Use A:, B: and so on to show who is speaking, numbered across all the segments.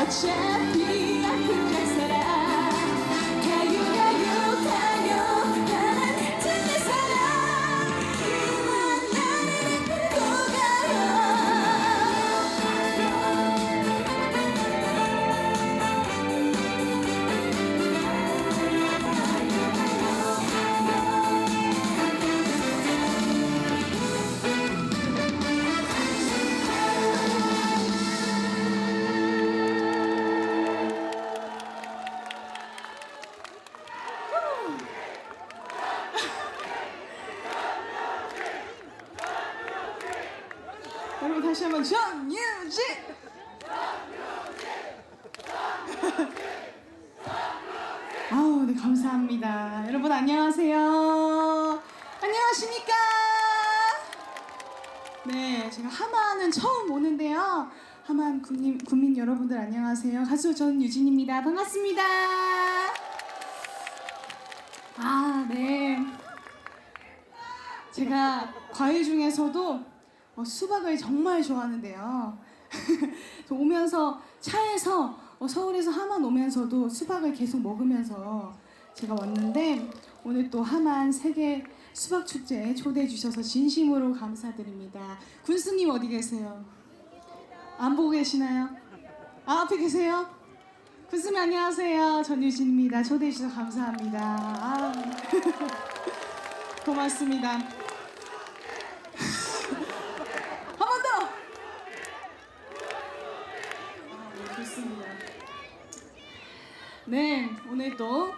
A: 어차피 아픈 짝사랑 가요 가요 가요 나는 같은 내 사랑 그만 나를 데리고 여러분 다시 한번 전유진! 아우 네 감사합니다. 여러분 안녕하세요. 안녕하십니까? 네 제가 하만은 처음 오는데요. 하만 국민 여러분들 안녕하세요. 가수 전유진입니다. 반갑습니다. 아 네 제가 과일 중에서도 수박을 정말 좋아하는데요. 오면서 차에서 서울에서 하만 오면서도 수박을 계속 먹으면서 제가 왔는데 오늘 또 하만 세계 수박 축제에 초대해 주셔서 진심으로 감사드립니다. 군수님 어디 계세요? 안 보고 계시나요? 아 앞에 계세요? 군수님 안녕하세요. 전유진입니다. 초대해 주셔서 감사합니다. 아, 고맙습니다. 네, 오늘 또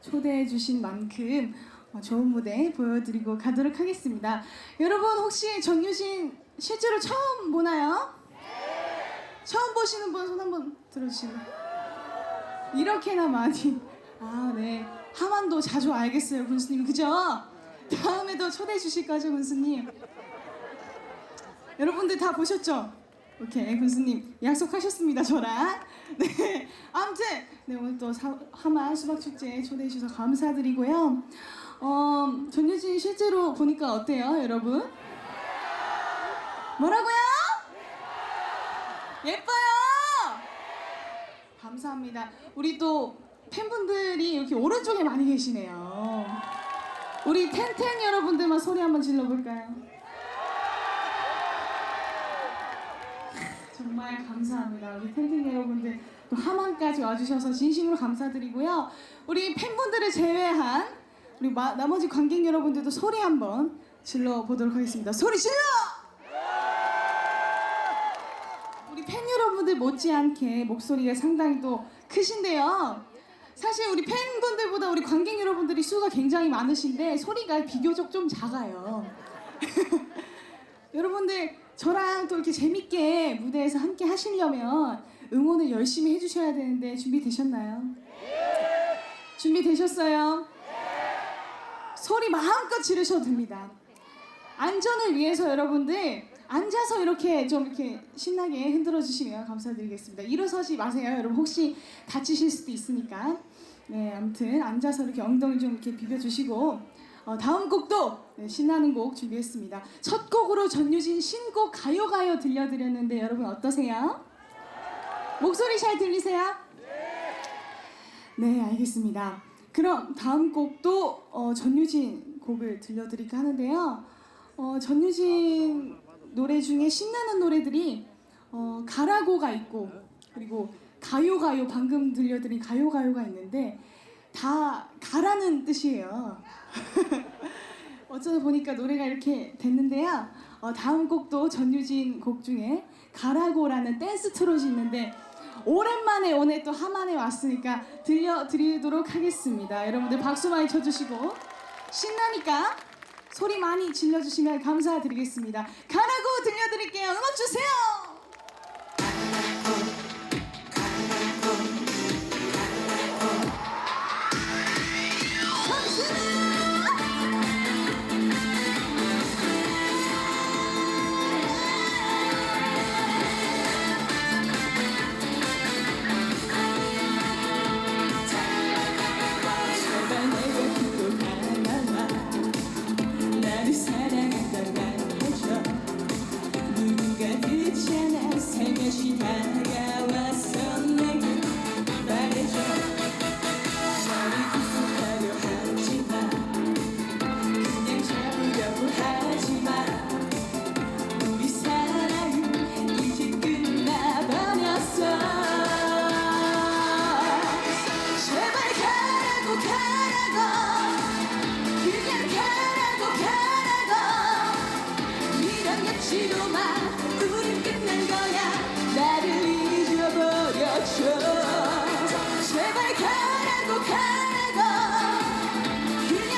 A: 초대해 주신 만큼 좋은 무대 보여드리고 가도록 하겠습니다. 여러분 혹시 전유진 실제로 처음 보나요? 네. 처음 보시는 분 손 한번 들어주시면. 이렇게나 많이. 아, 네. 하만도 자주 알겠어요, 군수님. 그죠? 다음에도 초대해 주실 거죠, 군수님? 여러분들 다 보셨죠? 오케이, 군수님 약속하셨습니다, 저랑. 네, 아무튼 네, 오늘 또 하만 수박축제에 초대해 주셔서 감사드리고요. 전유진 실제로 보니까 어때요, 여러분? 뭐라고요? 예뻐요? 감사합니다. 우리 또 팬분들이 이렇게 오른쪽에 많이 계시네요. 우리 텐텐 여러분들만 소리 한번 질러볼까요? 정말 감사합니다. 우리 팬팅 여러분들 또 하만까지 와주셔서 진심으로 감사드리고요. 우리 팬분들을 제외한 우리 나머지 관객 여러분들도 소리 한번 질러보도록 하겠습니다. 소리 질러! 우리 팬 여러분들 못지않게 목소리가 상당히 또 크신데요. 사실 우리 팬분들보다 우리 관객 여러분들이 수가 굉장히 많으신데 소리가 비교적 좀 작아요. 여러분들 저랑 또 이렇게 재밌게 무대에서 함께 하시려면 응원을 열심히 해주셔야 되는데 준비되셨나요? 네. 준비되셨어요? 네. 소리 마음껏 지르셔도 됩니다. 안전을 위해서 여러분들 앉아서 이렇게 좀 이렇게 신나게 흔들어 주시면 감사드리겠습니다. 일어서지 마세요. 여러분 혹시 다치실 수도 있으니까. 네, 아무튼 앉아서 이렇게 엉덩이 좀 이렇게 비벼주시고 다음 곡도 네, 신나는 곡 준비했습니다. 첫 곡으로 전유진 신곡 가요 가요 들려드렸는데 여러분 어떠세요? 목소리 잘 들리세요? 네, 알겠습니다. 그럼 다음 곡도 전유진 곡을 들려드릴까 하는데요. 전유진 노래 중에 신나는 노래들이 가라고가 있고 그리고 가요 방금 들려드린 가요가 있는데 다 가라는 뜻이에요. 어쩌다 보니까 노래가 이렇게 됐는데요. 다음 곡도 전유진 곡 중에 가라고라는 댄스 트롯이 있는데 오랜만에 오늘 또 함안에 왔으니까 들려드리도록 하겠습니다. 여러분들 박수 많이 쳐주시고 신나니까 소리 많이 질러주시면 감사드리겠습니다. 가라고 들려드릴게요. 음악 주세요. 나를 사랑한다고 해줘 누군가 듣지 않아 살며시 다가와서 내게 말해줘 너를 구속하려 하지마 그냥 잡으려고 하지마 우리 사랑은 이제 끝나버렸어 제발 가라고 그냥 밀어내지도 마 우린 끝난 거야 나를 잊어버려줘 제발 가라고 그냥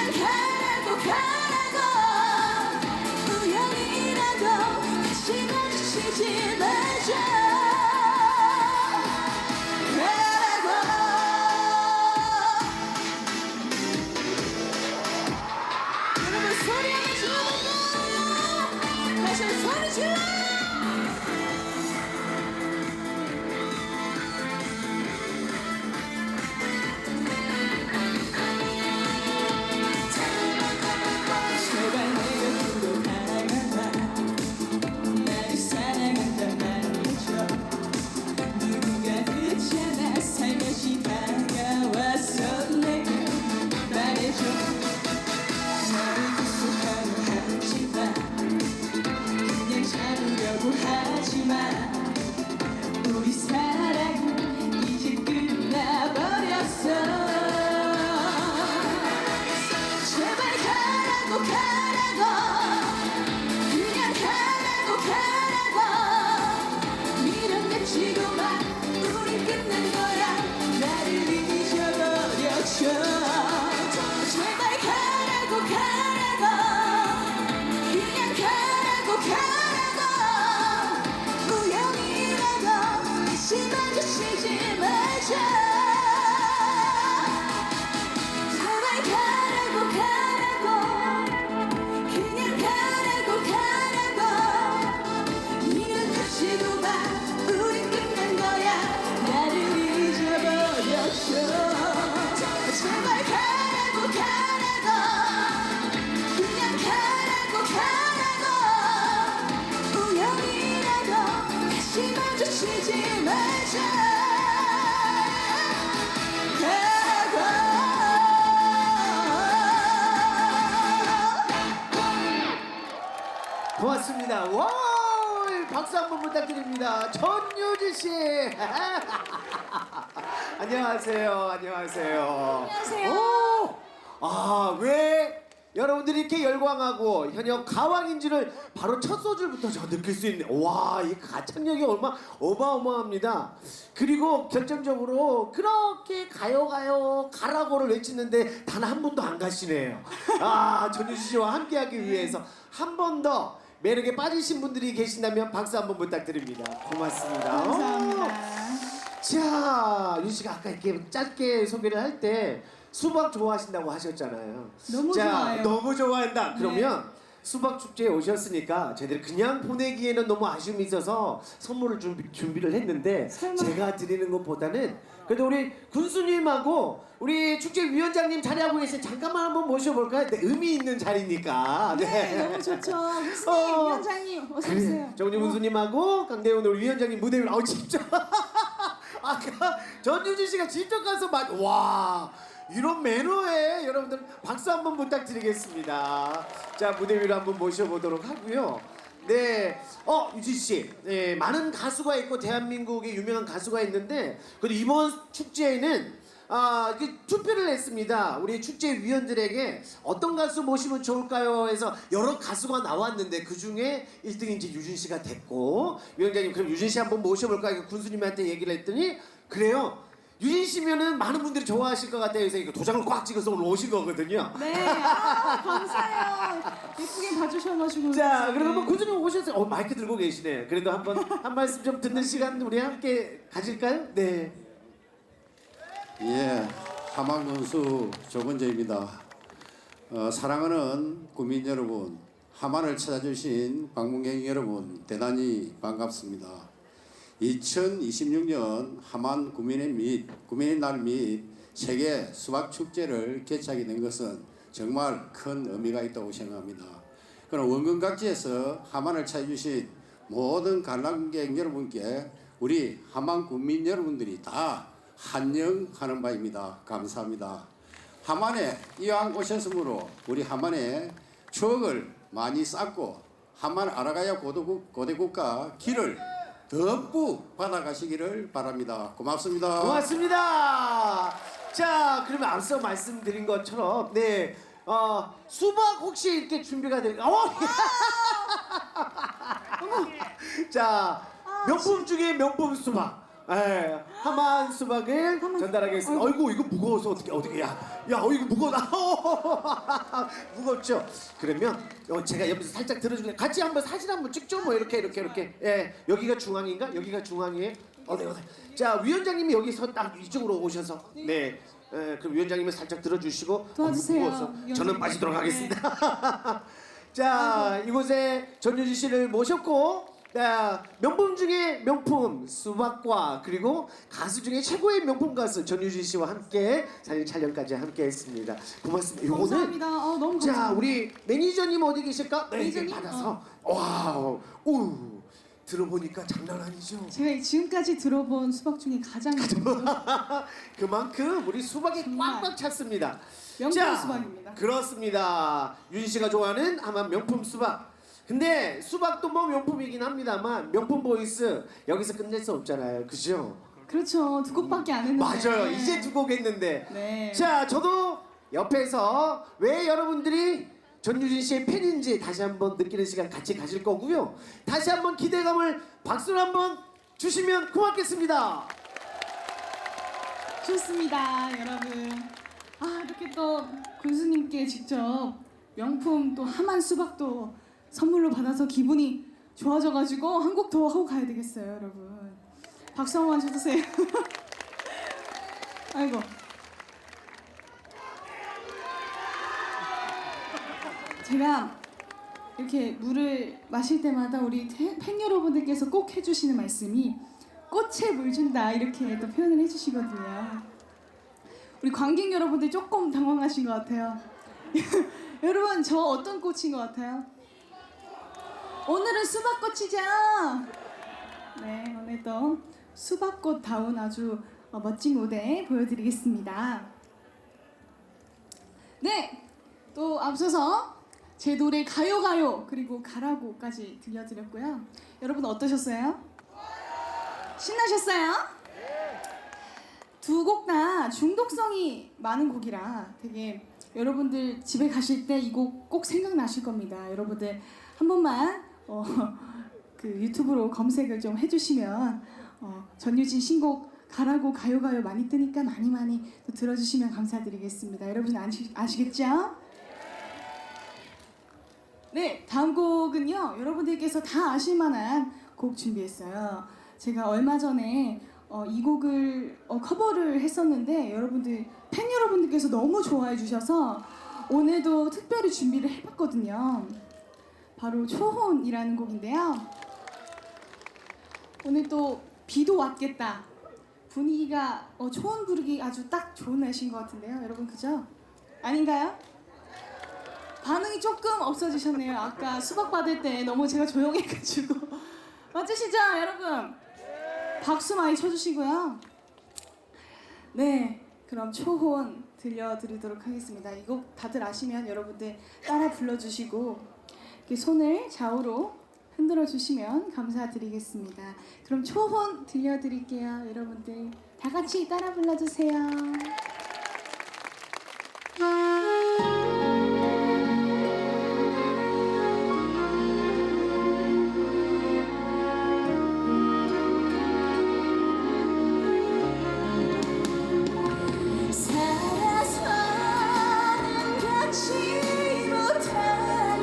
A: 가라고 우연이라도 다시 마주치지 마줘 여러분 소리 한번 질러볼까요? 다시 한번 소리 질러! 제발 내가 두고 다가와 나를 사랑한단 말해줘 누군가 듣지 않아 살며시 다가와서 내게 말해줘 너를 구속하려 하지마 그냥 잡으려고 하지마 우리 사랑은 이제 끝나버렸어 제발 가라고 그냥 가라고 밀어내지도 마 우린 끝난 거야 나를 잊어버려줘 제발 가라고 그냥 가라고 우연이라도 다시 마주치지 마자 제발 가라고 그냥 가라고 밀어내지도 마 우린 끝난 거야 나를 잊어버렸어 제발 가라고 그냥 가라고 우연이라도 다시 마주치지 마자
B: 고맙습니다. 와, 박수 한번 부탁드립니다. 전유진 씨. 안녕하세요. 안녕하세요.
A: 안녕하세요.
B: 왜 여러분들이 이렇게 열광하고 현역 가왕인지를 바로 첫 소절부터 저 느낄 수 있는. 와, 이 가창력이 얼마 어마어마합니다. 그리고 결정적으로 그렇게 가라고를 외치는데 단 한 번도 안 가시네요. 전유진 씨와 함께하기 위해서 한 번 더 매력에 빠지신 분들이 계신다면 박수 한번 부탁드립니다. 고맙습니다.
A: 감사합니다.
B: 자, 윤 씨가 아까 이렇게 짧게 소개를 할 때 수박 좋아하신다고 하셨잖아요.
A: 너무 좋아해요.
B: 너무 좋아한다.
A: 네.
B: 그러면 수박 축제에 오셨으니까 저희들이 그냥 보내기에는 너무 아쉬움이 있어서 선물을 준비를 했는데
A: 설마.
B: 제가 드리는 것보다는 그래도 우리 군수님하고 우리 축제위원장님 자리하고 계신 잠깐만 한번 모셔볼까요? 네, 의미 있는 자리니까.
A: 네, 너무 좋죠. 훈스님 위원장님 어서
B: 그래,
A: 오세요.
B: 정훈이 군수님하고 강대훈 우리 위원장님 무대 위로 직접 아까 전유진 씨가 직접 가서 와 이런 매너에 여러분들 박수 한번 부탁드리겠습니다. 자, 무대 위로 한번 모셔보도록 하고요. 네, 유진 씨, 네, 많은 가수가 있고 대한민국에 유명한 가수가 있는데, 그래도 이번 축제에는 투표를 했습니다. 우리 축제 위원들에게 어떤 가수 모시면 좋을까요? 해서 여러 가수가 나왔는데 그 중에 1등이 이제 유진 씨가 됐고, 위원장님 그럼 유진 씨 한번 모셔볼까? 군수님한테 얘기를 했더니 그래요. 유진 씨면은 많은 분들이 좋아하실 것 같아요. 그래서 이거 도장을 꽉 찍어서 오늘 오신 거거든요.
A: 네, 감사해요. 예쁘게 봐주셔가지고.
B: 자,
A: 네.
B: 그러면 군수님 오셨어요. 마이크 들고 계시네. 그래도 한번 한 말씀 좀 듣는 시간 우리 함께 가질까요? 네.
C: 예, 하만군수 조건재입니다. 사랑하는 국민 여러분, 하만을 찾아주신 방문객 여러분 대단히 반갑습니다. 2026년 하만 국민의 날 및 세계 수박 축제를 개최하게 된 것은 정말 큰 의미가 있다고 생각합니다. 그럼 원근 각지에서 하만을 찾아주신 모든 관람객 여러분께 우리 하만 국민 여러분들이 다 환영하는 바입니다. 감사합니다. 하만에 이왕 오셨으므로 우리 하만의 추억을 많이 쌓고 하만 아라가야 고대국가 길을 듬뿍 받아가시기를 바랍니다. 고맙습니다.
B: 고맙습니다. 자, 그러면 앞서 말씀드린 것처럼 네, 수박 혹시 이렇게 준비가 될까? 자, 명품 중에 명품 수박. 예, 하만 수박을 전달하겠습니다. 아이고 이거 무거워서 어떻게 야 이거 무거워. 무겁죠. 그러면 제가 옆에서 살짝 들어줄게요. 같이 한번 사진 한번 찍죠. 뭐 이렇게. 예, 여기가 중앙인가? 여기가 중앙이에요. 어디. 자, 위원장님이 여기서 딱 이쪽으로 오셔서 네. 예, 그럼 위원장님이 살짝 들어주시고
A: 도와주세요.
B: 무거워서 저는
A: 위원장님.
B: 빠지도록
A: 네.
B: 하겠습니다. 자, 이곳에 전유진 씨를 모셨고. 자, 명품 중에 명품 수박과 그리고 가수 중에 최고의 명품 가수 전유진 씨와 함께 사진 촬영까지 함께 했습니다. 고맙습니다. 요거는
A: 감사합니다. 너무 감사합니다.
B: 자, 우리 매니저님 어디 계실까? 네, 이게
A: 매니저님?
B: 받아서 와우. 오. 들어보니까 장난 아니죠.
A: 제가 지금까지 들어본 수박 중에 가장
B: 그만큼 우리 수박이
A: 정말.
B: 꽉꽉 찼습니다.
A: 명품
B: 자,
A: 수박입니다.
B: 그렇습니다. 유진 씨가 좋아하는 아마 명품 수박. 근데 수박도 뭐 명품이긴 합니다만 명품 보이스 여기서 끝낼 수 없잖아요. 그죠?
A: 그렇죠. 두 곡밖에 안 했는데.
B: 맞아요. 이제 두 곡 했는데.
A: 네.
B: 자, 저도 옆에서 왜 여러분들이 전유진 씨의 팬인지 다시 한번 느끼는 시간 같이 가질 거고요. 다시 한번 기대감을 박수를 한번 주시면 고맙겠습니다.
A: 좋습니다, 여러분. 이렇게 또 군수님께 직접 명품 또 하만 수박도 선물로 받아서 기분이 좋아져가지고 한 곡 더 하고 가야 되겠어요, 여러분. 박수 한번 쳐주세요. 아이고. 제가 이렇게 물을 마실 때마다 우리 팬 여러분들께서 꼭 해주시는 말씀이 꽃에 물 준다 이렇게 또 표현을 해주시거든요. 우리 관객 여러분들 조금 당황하신 것 같아요. 여러분 저 어떤 꽃인 것 같아요? 오늘은 수박꽃이죠? 네, 오늘 또 수박꽃다운 아주 멋진 무대 보여드리겠습니다. 네, 또 앞서서 제 노래 가요 그리고 가라고까지 들려드렸고요. 여러분 어떠셨어요? 신나셨어요? 두 곡 다 중독성이 많은 곡이라 되게 여러분들 집에 가실 때 이 곡 꼭 생각나실 겁니다. 여러분들 한 번만 그 유튜브로 검색을 좀 해주시면 전유진 신곡 가라고 가요 많이 뜨니까 많이 또 들어주시면 감사드리겠습니다. 여러분 아시겠죠? 네, 다음 곡은요 여러분들께서 다 아실만한 곡 준비했어요. 제가 얼마 전에 이 곡을 커버를 했었는데 여러분들 팬 여러분들께서 너무 좋아해 주셔서 오늘도 특별히 준비를 해봤거든요. 바로 초혼이라는 곡인데요. 오늘 또 비도 왔겠다. 분위기가 초혼 부르기 아주 딱 좋은 날씨인 것 같은데요. 여러분 그죠? 아닌가요? 반응이 조금 없어지셨네요. 아까 수박 받을 때 너무 제가 조용해가지고 맞으시죠 여러분? 박수 많이 쳐주시고요. 네, 그럼 초혼 들려드리도록 하겠습니다. 이 곡 다들 아시면 여러분들 따라 불러주시고 이렇게 손을 좌우로 흔들어 주시면 감사드리겠습니다. 그럼 초혼 들려드릴게요. 여러분들 다 같이 따라 불러주세요. 살아서는 갖지 못하는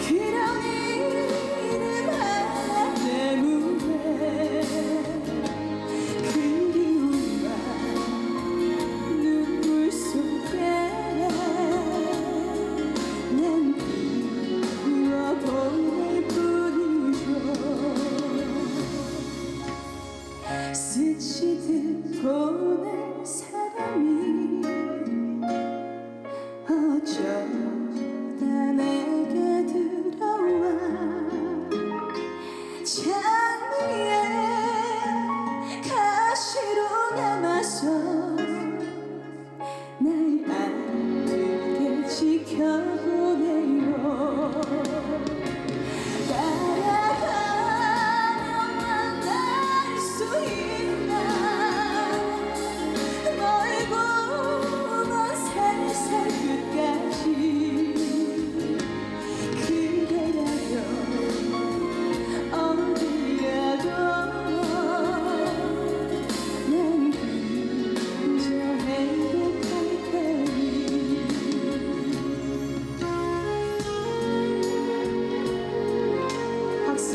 A: 그런 이름 하나 때문에 그리움과 눈물 속에 난 울어보낼 뿐이죠. 스치듯 보낸 사람이 어쩌다 내게 들어와 장미에 가시로 남아서 날 아프게 지켜보네요. 따라가면 만날 수 있나 멀고 먼 세상 끝까지 그대라도 어디라도 난 그저 행복할 테니. 박수.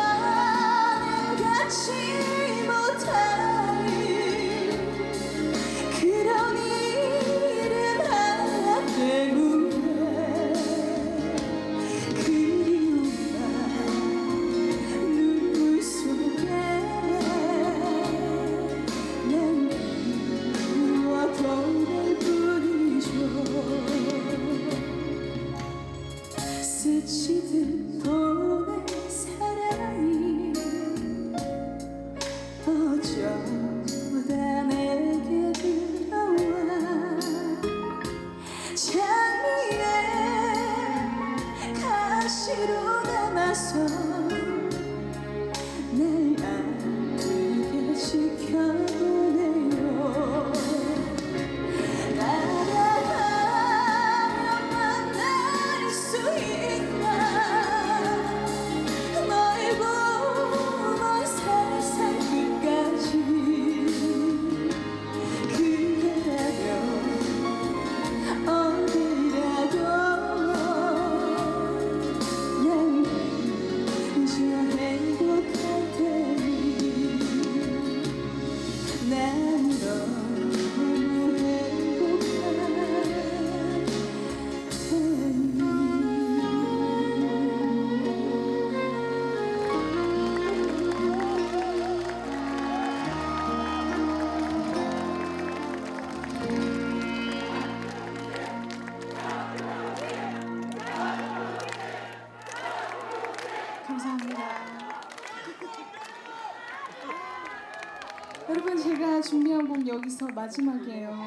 A: 살아서는 갖지 못하는 그런 이름 하나 때문에 그리움과 눈물 속에 난 울어보낼 뿐이죠. 스치듯 보낸 사랑이 어쩌다 내게 들어와 장미에 가시로 남아서 날 아프게 지켜보네요. 따라가면 만날 수 있나 멀고 먼 세상 끝까지 그대라도 어디라도 난 그저 행복할 테니. 난 너무 행복할 테니. 감사합니다. 여러분 제가 준비한 곡 여기서 마지막이에요.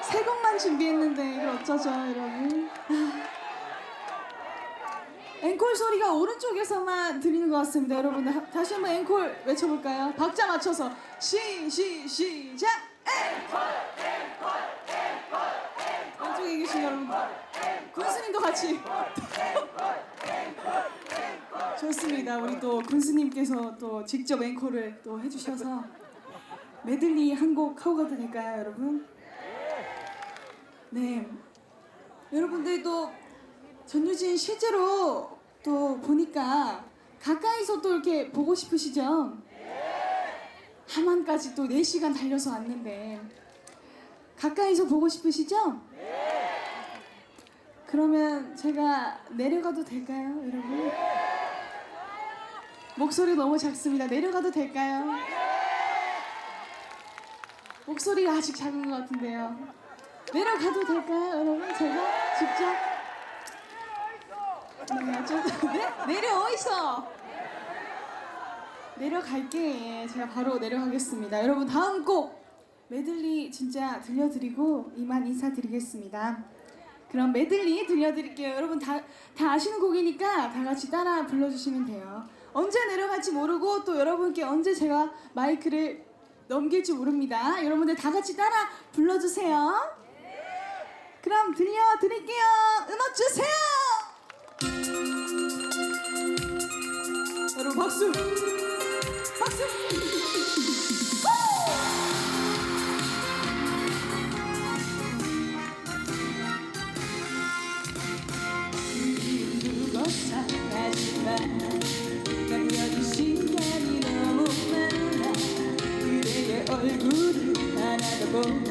A: 세 곡만 준비했는데 이걸 어쩌죠, 여러분? 앵콜 소리가 오른쪽에서만 들리는 것 같습니다. 여러분 다시 한번 앵콜 외쳐볼까요? 박자 맞춰서 시작! 왼쪽에 계신 여러분 군수님도 같이 좋습니다. 우리 또 군수님께서 또 직접 앵콜을 또 해주셔서 메들리 한 곡 하고 가도 될까요, 여러분? 네. 여러분들도 전유진 실제로 또 보니까 가까이서 또 이렇게 보고 싶으시죠? 함안까지 또 4시간 달려서 왔는데 가까이서 보고 싶으시죠? 그러면 제가 내려가도 될까요, 여러분? 목소리 너무 작습니다. 내려가도 될까요? 목소리가 아직 작은 것 같은데요. 내려가도 될까요, 여러분? 제가 직접? 네? 내려와 있어. 내려갈게. 제가 바로 내려가겠습니다. 여러분 다음 곡 메들리 진짜 들려드리고 이만 인사드리겠습니다. 그럼 메들리 들려드릴게요. 여러분 다 아시는 곡이니까 다 같이 따라 불러주시면 돼요. 언제 내려갈지 모르고 또 여러분께 언제 제가 마이크를 넘길지 모릅니다. 여러분들 다 같이 따라 불러주세요. 그럼 들려드릴게요. 음악 주세요. 여러분 박수. 박수. 하지만 난 여기 시간이 너무 많아. 그대의 얼굴을 하나도 보나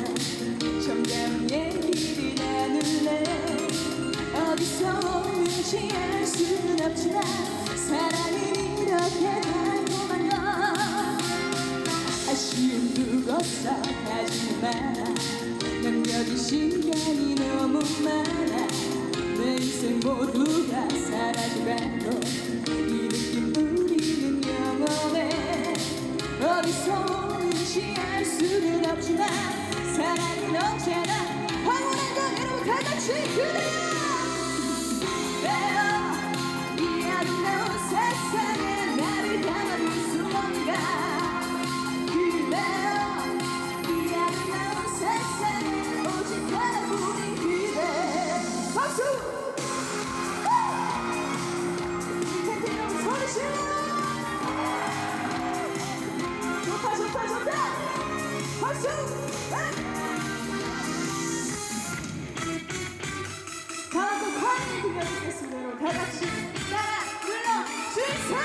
A: 점점 얘기를 나눌래. 어디서 오는지 알 수는 없지만 사랑은 이렇게 달콤한 걸. 아쉬움 두고 써가지 마라. 난 여기 시간이 너무 많아. 내 인생 모두가 사라져가고 이 느낌 우리는 영원해. 어디서 오는지 알 수는 없지만 사랑은 언제나 황홀한 건 여러분 다 같이 그래요. 이 아름다운 세상에 나를 담아둘 수 없는가. 그래요 이 아름다운 세상에 오직 하나뿐인 그대. 박수! 좋다. 박수! 다음 곡 화이팅 들려드리겠습니다. 여러분 다 같이 따라 불러주세요.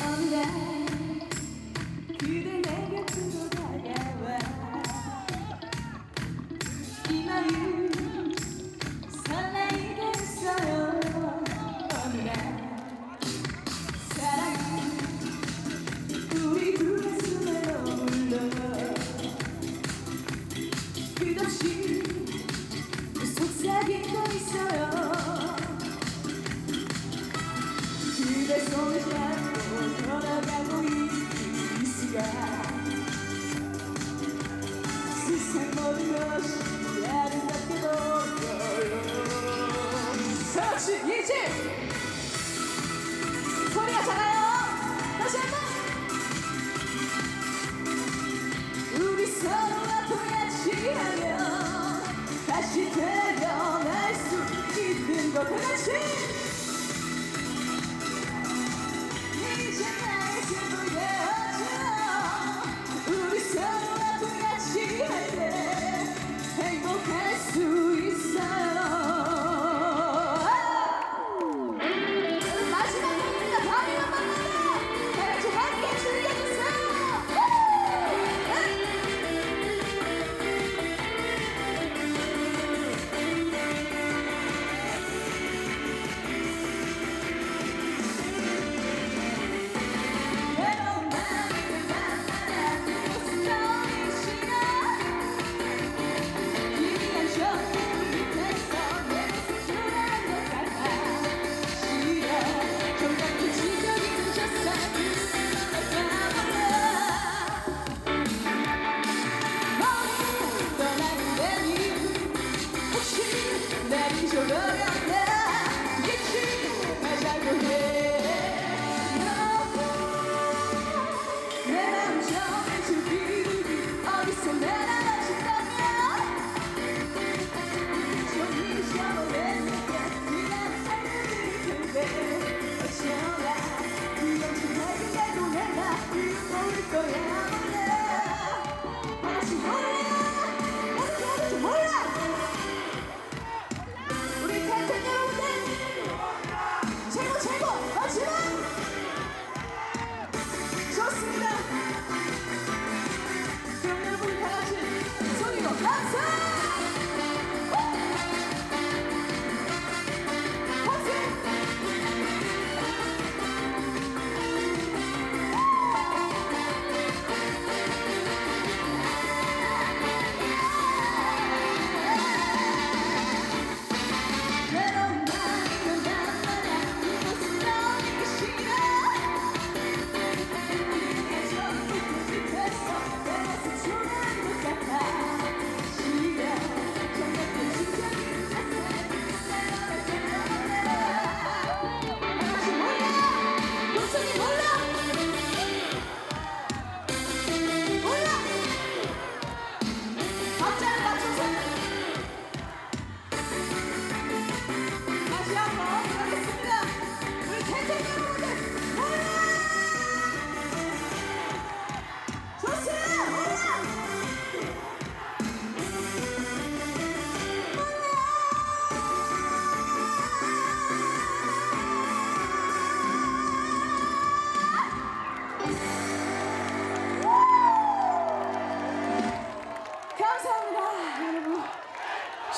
A: 어느 날 그대 내 곁으로 다가와 이 마음 설레게 했어요. 어느 날 사랑이 우리 두 가슴에 머물러 끝없이 속삭이고 있어요. 그대 손을 잡고 걸어가고 있는 이 시간 세상 모든 것이 아름답게 보여요. 그렇지 이제 소리가 작아요. 다시 한번 우리 서로 앞으로 같이하면 다시 태어날 수 있는 것. 다같이 이제 나의 슬프게 하죠. 우리 서로 앞으로 같이할 때 행복할 수 있어요. 마지막 곡입니다. 다음에 한번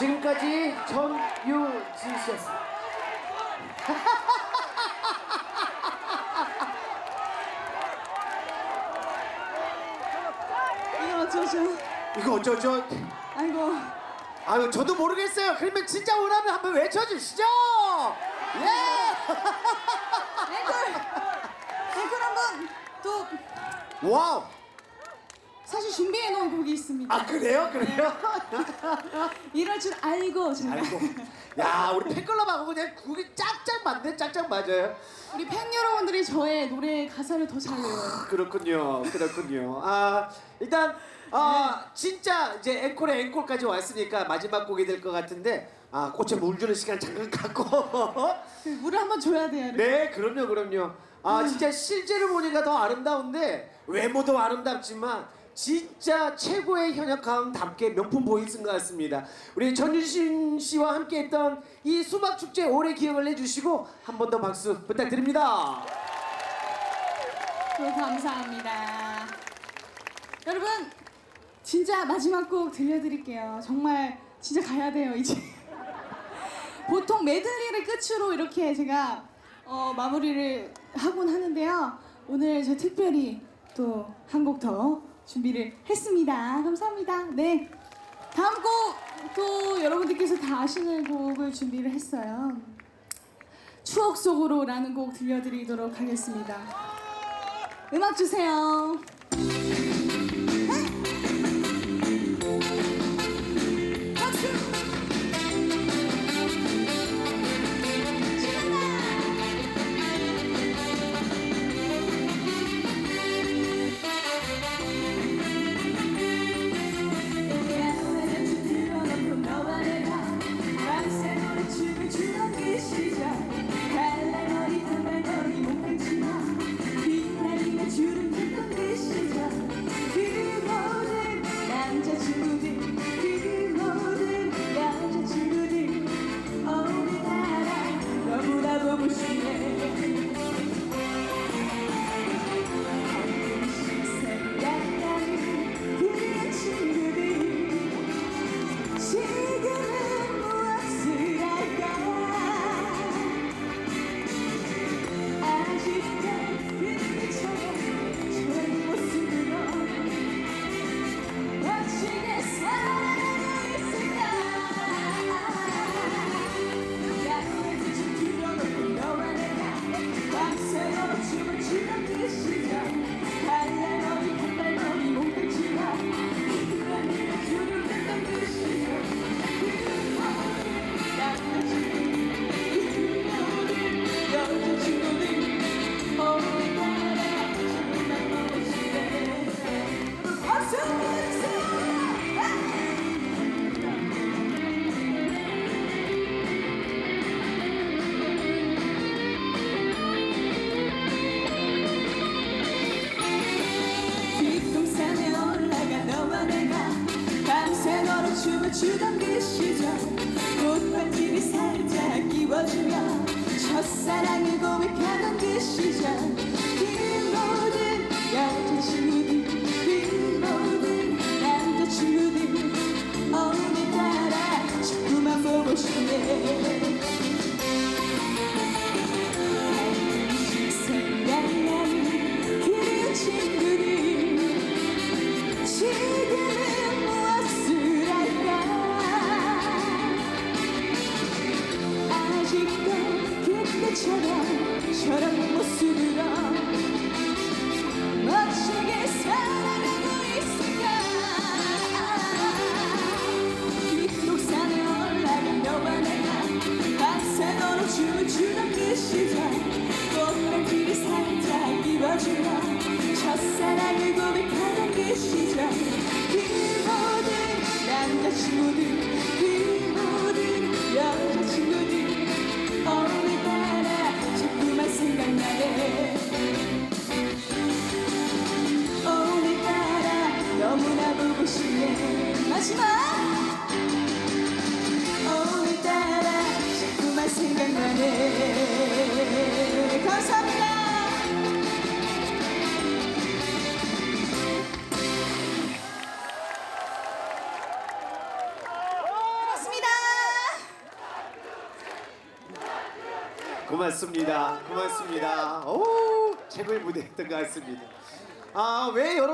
B: 지금까지 전유진 씨였습니다.
A: 이걸 어쩌죠?
B: 이거 어쩌죠?
A: 아이고.
B: 아유 저도 모르겠어요. 그러면 진짜 원하면 한번 외쳐주시죠. 예.
A: 앵콜 한번 또
B: 와우.
A: 사실 준비해 놓은 곡이 있습니다.
B: 아 그래요? 그래요?
A: 이럴 줄 알고 제가
B: 아이고. 야 우리 팬클럽하고 그냥 국이 짝짝 맞네. 짝짝 맞아요.
A: 우리 팬 여러분들이 저의 노래 가사를 더 잘 외워요.
B: 그렇군요. 그렇군요. 아 일단 진짜 이제 앵콜에 앵콜까지 왔으니까 마지막 곡이 될 것 같은데 꽃에 물 주는 시간 잠깐 갖고.
A: 그 물을 한번 줘야 돼요. 이렇게.
B: 네, 그럼요. 진짜 실제로 보니까 더 아름다운데 외모도 아름답지만 진짜 최고의 현역 가왕답게 명품 보이스인 것 같습니다. 우리 전유신 씨와 함께했던 이 수박 축제 오래 기억을 해주시고 한 번 더 박수 부탁드립니다.
A: 감사합니다. 여러분 진짜 마지막 곡 들려드릴게요. 정말 진짜 가야 돼요 이제. 보통 메들리를 끝으로 이렇게 제가 마무리를 하곤 하는데요. 오늘 저 특별히 또 한 곡 더 준비를 했습니다. 감사합니다. 네, 다음 곡 또 여러분들께서 다 아시는 곡을 준비를 했어요. 추억 속으로라는 곡 들려드리도록 하겠습니다. 음악 주세요. 박수! 춤을 추던 그 시절 꽃밭들이 살짝 끼워주며 첫사랑을 고백하던 그 시절 그 모든 여자친구들 그 모든 남자친구들 오늘따라 자꾸만 보고 싶네 가끔씩 생각나는 그리운 친구들 지금은 무엇을 할까 아직도 그때처럼 저런 모습으로 멋지게 살아가고 있을까 뒷동산에 올라간 너와 내가 밤새 너로 춤을 추던 그 시절 꽃밭들이 살짝 입어주며 첫사랑을 고백하던 그 시절 그 모든 남자친구들 그 모든 여자친구들 오늘따라 자꾸만 생각나네 오늘따라 너무나 보고 싶네 마지막 오늘따라 자꾸만 생각나네 감사합니다 고맙습니다.
B: 고맙습니다. 고맙습니다. 오, 최고의 무대였던 것 같습니다. 아, 왜 여러분